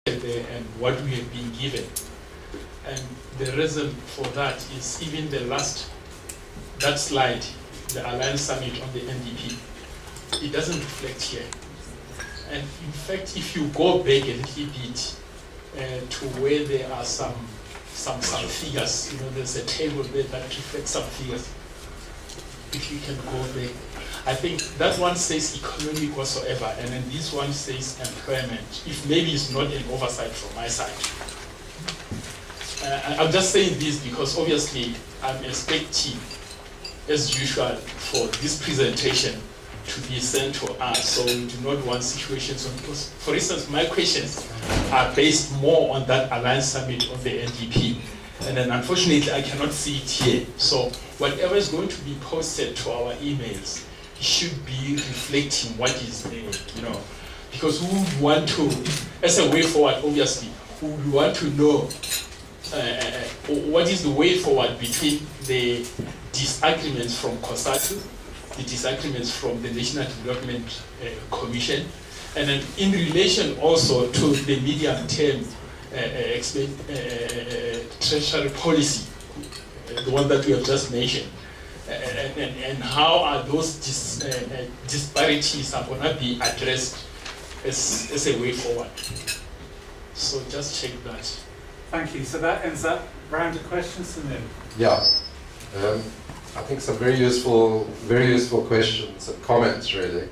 there and what we have been given. And the reason for that is even that slide, the Alliance Summit on the NDP, it doesn't reflect here. And in fact, if you go back a little bit to where there are some figures, there's a table there that reflects some figures. If you can go back, I think that one says economic whatsoever, and then this one says employment. If maybe it's not an oversight from my side. I'm just saying this because obviously I'm expecting, as usual, for this presentation to be sent to us, so we do not want situations because, for instance, my questions are based more on that Alliance Summit of the NDP, and then unfortunately I cannot see it here. So whatever is going to be posted to our emails should be reflecting what is there, because we would want to, as a way forward, obviously, we would want to know what is the way forward between the disagreements from COSATU, the disagreements from the National Development Commission, and then in relation also to the medium-term treasury policy, the one that we have just mentioned, and how are those disparities are going to be addressed as a way forward. So just check that. Thank you. So that ends that round of questions, Samir. Yeah. I think some very useful questions and comments, really.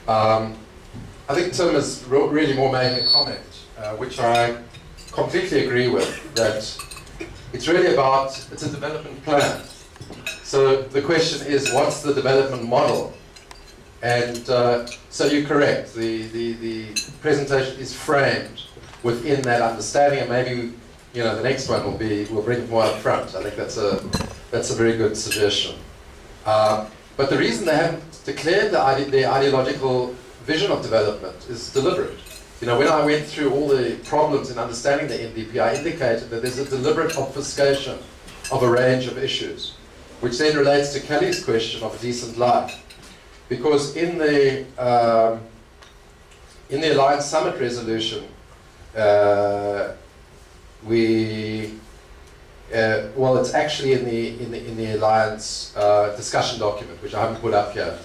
I think Tim is really more making a comment, which I completely agree with, that it's really it's a development plan. So the question is, what's the development model? And so you're correct, the presentation is framed within that understanding, and maybe the next one will bring it more up front. I think that's a very good suggestion. But the reason they haven't declared their ideological vision of development is deliberate. When I went through all the problems in understanding the NDP, I indicated that there's a deliberate obfuscation of a range of issues, which then relates to Kelly's question of a decent life. Because in the Alliance Summit resolution, it's actually in the Alliance discussion document, which I haven't put up here.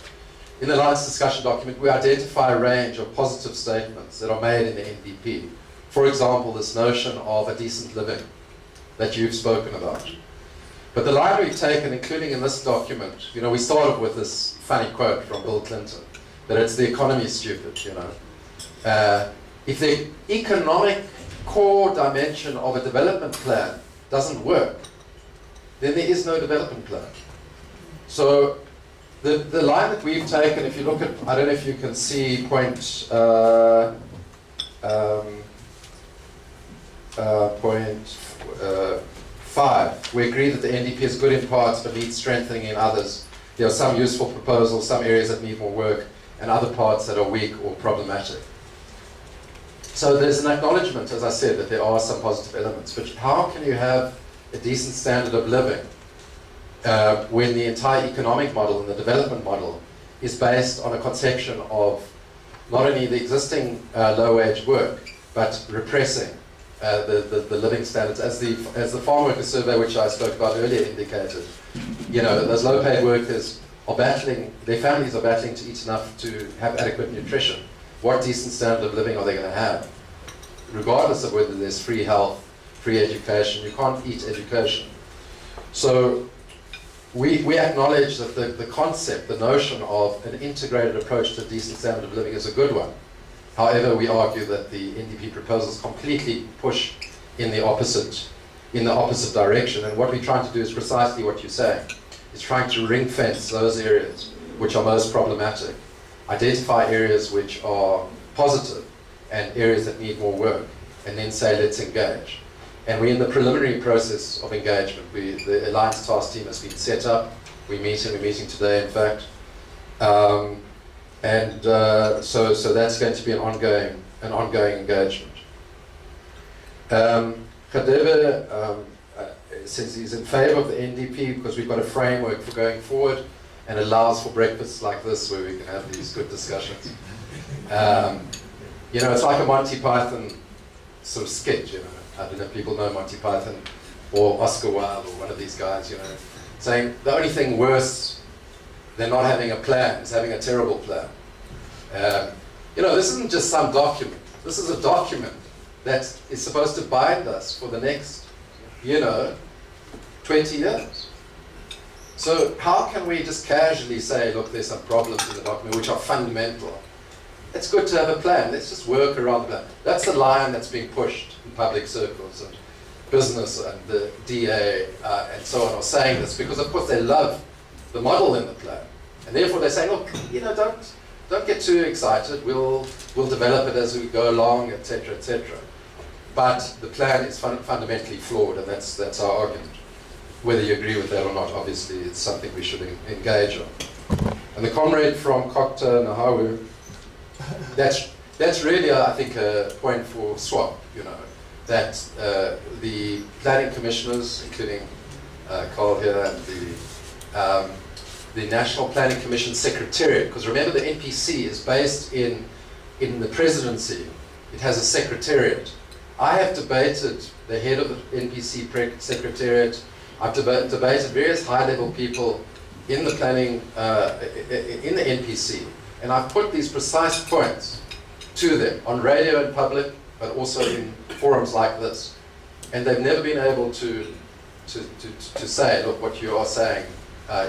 In the Alliance discussion document, we identify a range of positive statements that are made in the NDP. For example, this notion of a decent living that you've spoken about. But the line we've taken, including in this document, we started with this funny quote from Bill Clinton, that it's the economy stupid, If the economic core dimension of a development plan doesn't work, then there is no development plan. So the line that we've taken, if you look at, I don't know if you can see point 5, we agree that the NDP is good in parts but needs strengthening in others. There are some useful proposals, some areas that need more work, and other parts that are weak or problematic. So there's an acknowledgement, as I said, that there are some positive elements, but how can you have a decent standard of living when the entire economic model and the development model is based on a conception of not only the existing low-wage work, but repressing the living standards, as the farm worker survey, which I spoke about earlier, indicated. Those low-paid workers are battling; their families are battling to eat enough to have adequate nutrition. What decent standard of living are they going to have? Regardless of whether there's free health, free education, you can't eat education. So we acknowledge that the concept, the notion of an integrated approach to a decent standard of living is a good one. However, we argue that the NDP proposals completely push in the opposite direction, and what we're trying to do is precisely what you're saying. It's trying to ring fence those areas which are most problematic, identify areas which are positive and areas that need more work, and then say, let's engage. And we're in the preliminary process of engagement. The Alliance Task Team has been set up. We're meeting today, in fact. So that's going to be an ongoing engagement. Khadebe, since he's in favor of the NDP, because we've got a framework for going forward and allows for breakfasts like this where we can have these good discussions. It's like a Monty Python sort of skit, you know. I don't know if people know Monty Python or Oscar Wilde or one of these guys, you know, saying the only thing worse than not having a plan is having a terrible plan. You know, this isn't just some document. This is a document that is supposed to bind us for the next, you know, 20 years. So how can we just casually say, look, there's some problems in the document which are fundamental? It's good to have a plan. Let's just work around the plan. That's the line that's being pushed in public circles, and business and the DA and so on are saying this because, of course, they love the model in the plan. And therefore they say, look, you know, don't get too excited. We'll develop it as we go along, etc., etc. But the plan is fundamentally flawed, and that's our argument. Whether you agree with that or not, obviously, it's something we should engage on. And the comrade from Kokta Nahawu, that's really, I think, a point for SWOP, you know, that the planning commissioners, including Carl here, and the National Planning Commission Secretariat, because remember the NPC is based in the presidency. It has a secretariat. I have debated the head of the NPC Secretariat. I've debated various high-level people in the planning, in the NPC, and I've put these precise points to them on radio and public, but also in forums like this. And they've never been able to say, look, what you are saying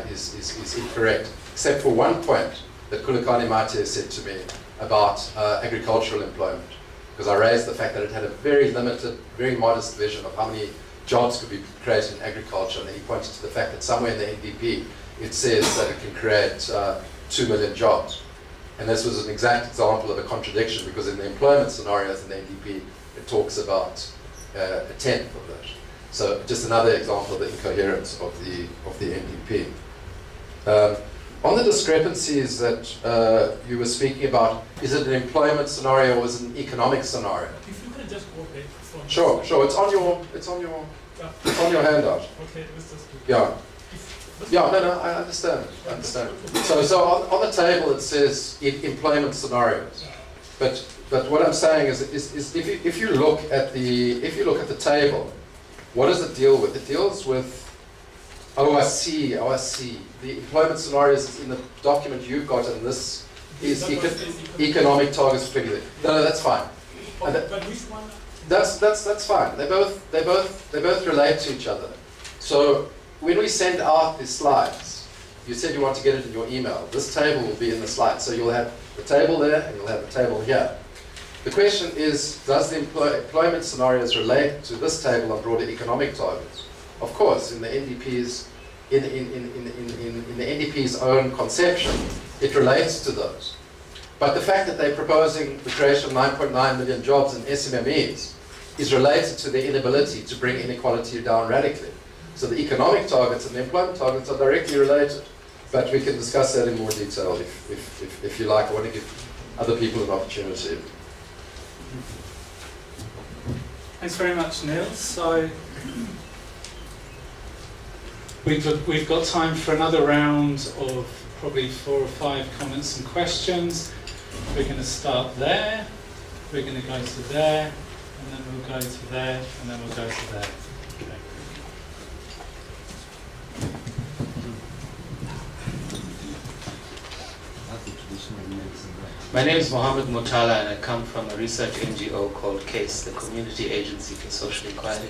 is incorrect, except for one point that Kulakani Mate said to me about agricultural employment, because I raised the fact that it had a very limited, very modest vision of how many jobs could be created in agriculture, and then he pointed to the fact that somewhere in the NDP it says that it can create 2 million jobs. And this was an exact example of a contradiction, because in the employment scenarios in the NDP it talks about a tenth of that. So just another example of the incoherence of the NDP. On the discrepancies that you were speaking about, is it an employment scenario or is it an economic scenario? If you can just go back from Sure. It's on your handout. Okay, let's just do Yeah. Yeah, no, I understand. So on the table it says employment scenarios, but what I'm saying is if you look at the table, what does it deal with? It deals with ORC. The employment scenarios is in the document you've got, and this is economic targets for 20. No, that's fine. but which one? That's fine. They both relate to each other. So when we send out the slides, you said you want to get it in your email. This table will be in the slides. So you'll have the table there and you'll have the table here. The question is, does the employment scenarios relate to this table on broader economic targets? Of course, in the NDP's in the NDP's own conception, it relates to those. But the fact that they're proposing the creation of 9.9 million jobs in SMMEs is related to their inability to bring inequality down radically. So the economic targets and the employment targets are directly related. But we can discuss that in more detail if you like. I want to give other people an opportunity. Thanks very much, Neil. So We've got time for another round of probably 4 or 5 comments and questions. We're going to start there, we're going to go to there, and then we'll go to there, and then we'll go to there. Okay. My name is Mohammed Mutala, and I come from a research NGO called CASE, the Community Agency for Social Equality.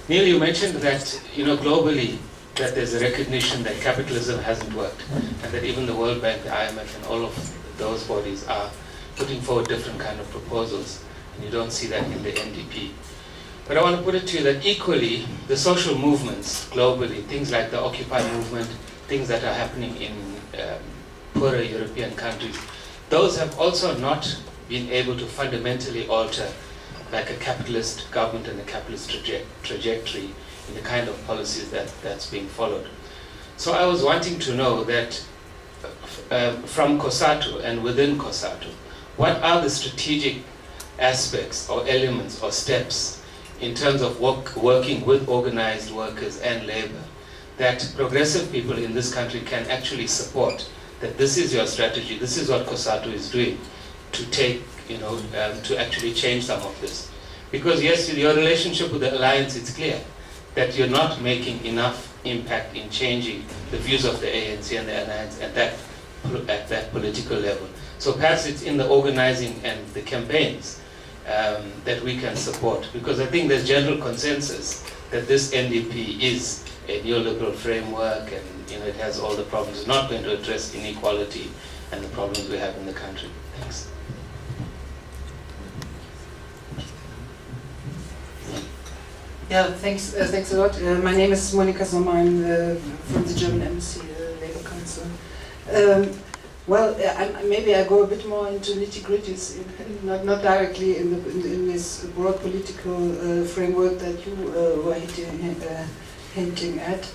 Neil, you mentioned that, globally, that there's a recognition that capitalism hasn't worked, and that even the World Bank, the IMF, and all of those bodies are putting forward different kind of proposals, and you don't see that in the NDP. But I want to put it to you that equally, the social movements globally, things like the Occupy movement, things that are happening in poorer European countries, those have also not been able to fundamentally alter like a capitalist government and a capitalist trajectory in the kind of policies that's being followed. So I was wanting to know that from COSATU and within COSATU, what are the strategic aspects or elements or steps in terms of working with organized workers and labor that progressive people in this country can actually support, that this is your strategy, this is what COSATU is doing to take, to actually change some of this. Because yes, your relationship with the alliance, it's clear that you're not making enough impact in changing the views of the ANC and the alliance at that political level. So perhaps it's in the organizing and the campaigns that we can support, because I think there's general consensus that this NDP is a neoliberal framework, and it has all the problems. It's not going to address inequality and the problems we have in the country. Thanks. Yeah, thanks a lot. My name is Monika Sommer. I'm from the German Embassy Labour Council. Maybe I go a bit more into nitty-gritties, not directly in this broad political framework that you were hinting at.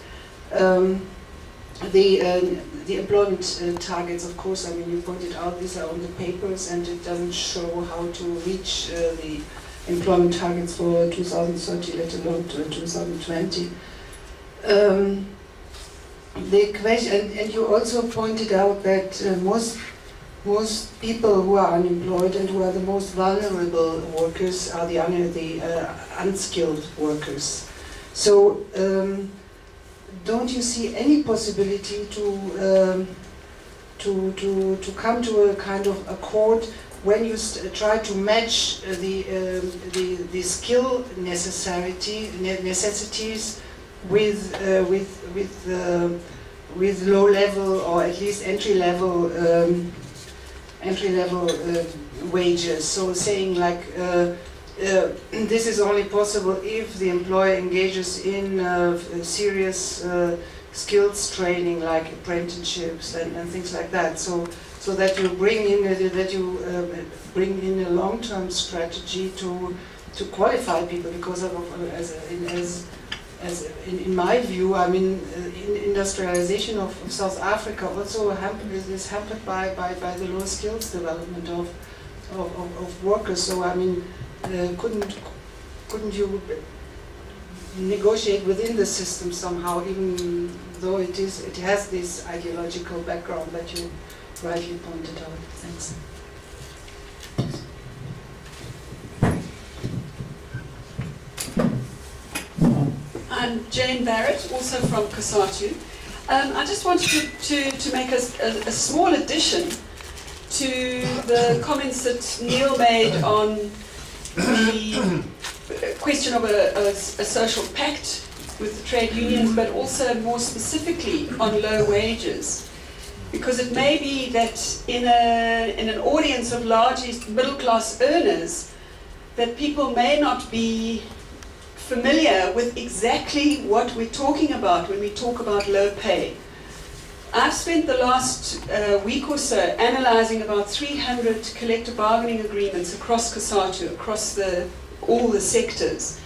The employment targets, of course, I mean, you pointed out these are on the papers, and it doesn't show how to reach the employment targets for 2030, let alone 2020. The question, and you also pointed out that most people who are unemployed and who are the most vulnerable workers are the unskilled workers. So don't you see any possibility to come to a kind of accord when you try to match the skill necessities with low level, or at least entry level wages? So saying like this is only possible if the employer engages in serious skills training, like apprenticeships and things like that. So that you bring in a long-term strategy to qualify people, because in my view, I mean, industrialization of South Africa also is hampered by the low skills development of workers. So I mean, couldn't you negotiate within the system somehow, even though it has this ideological background that you rightly pointed out? Thanks. I'm Jane Barrett, also from COSATU. I just wanted to make a small addition to the comments that Neil made on the question of a social pact with the trade unions, but also more specifically on low wages. Because it may be that in an audience of largely middle-class earners, that people may not be familiar with exactly what we're talking about when we talk about low pay. I've spent the last week or so analyzing about 300 collective bargaining agreements across COSATU, across all the sectors.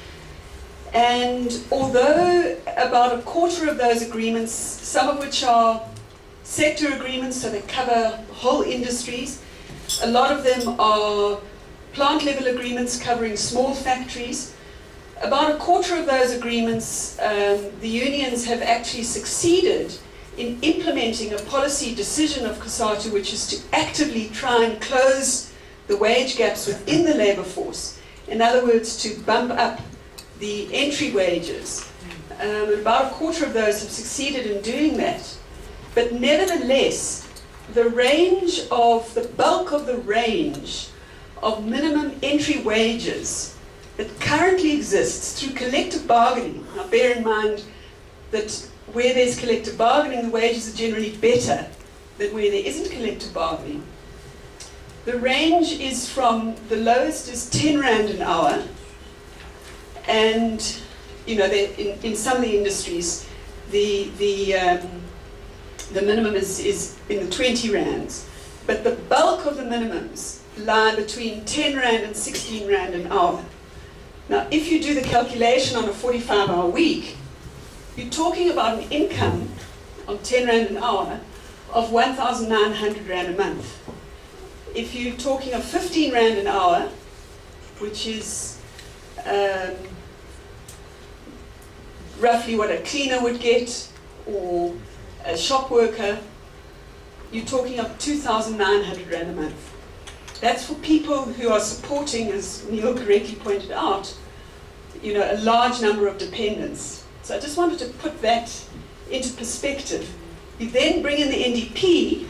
And although about a quarter of those agreements, some of which are sector agreements, so they cover whole industries, a lot of them are plant level agreements covering small factories. About a quarter of those agreements, the unions have actually succeeded in implementing a policy decision of COSATU, which is to actively try and close the wage gaps within the labour force. In other words, to bump up the entry wages. About a quarter of those have succeeded in doing that. But nevertheless, the bulk of the range of minimum entry wages that currently exists through collective bargaining. Now bear in mind that where there's collective bargaining, the wages are generally better than where there isn't collective bargaining. The range is from, the lowest is 10 Rand an hour, and in some of the industries, the minimum is in the 20 Rands, but the bulk of the minimums lie between 10 Rand and 16 Rand an hour. Now, if you do the calculation on a 45-hour week, you're talking about an income of 10 Rand an hour of 1,900 Rand a month. If you're talking of 15 Rand an hour, which is roughly what a cleaner would get, or a shop worker, you're talking of 2,900 Rand a month. That's for people who are supporting, as Neil correctly pointed out, a large number of dependents. So I just wanted to put that into perspective. You then bring in the NDP,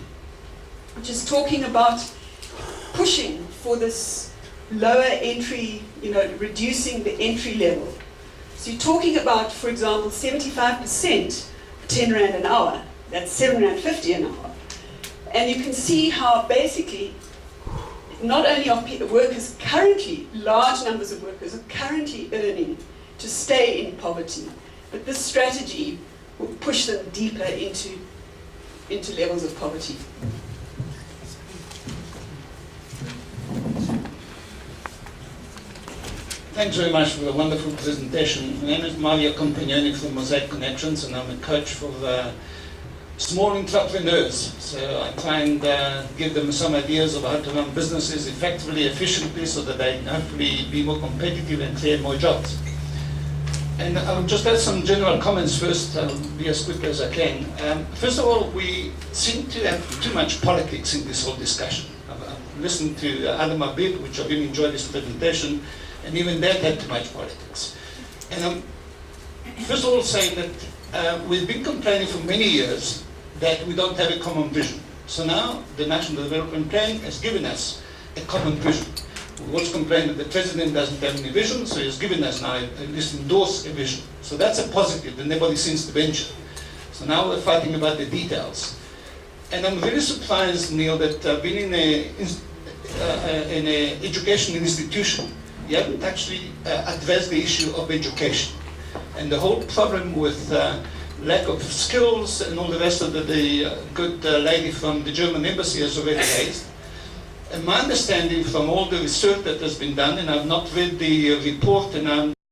which is talking about pushing for this lower entry, reducing the entry level. So you're talking about, for example, 75%, 10 Rand an hour. That's 7 Rand 50 an hour. And you can see how basically, not only are workers currently, large numbers of workers are currently earning to stay in poverty, but this strategy will push them deeper into levels of poverty. Thanks very much for the wonderful presentation. My name is Mario Compagnoni from Mosaic Connections, and I'm a coach for the small entrepreneurs. So I try and give them some ideas of how to run businesses effectively, efficiently, so that they can hopefully be more competitive and create more jobs. And I'll just add some general comments first. I'll be as quick as I can. First of all, we seem to have too much politics in this whole discussion. I've listened to Adam a bit, which I really enjoyed this presentation, and even that had too much politics. And first of all, saying that we've been complaining for many years that we don't have a common vision. So now the National Development Plan has given us a common vision. We once complained that the President doesn't have any vision, so he's given us now at least endorse a vision. So that's a positive that nobody seems to venture. So now we're fighting about the details. And I'm very surprised, Neil, that being in an education institution, you haven't actually addressed the issue of education. And the whole problem with lack of skills and all the rest of the good lady from the German embassy has already raised. And my understanding from all the research that has been done, and I've not read the report, and I'm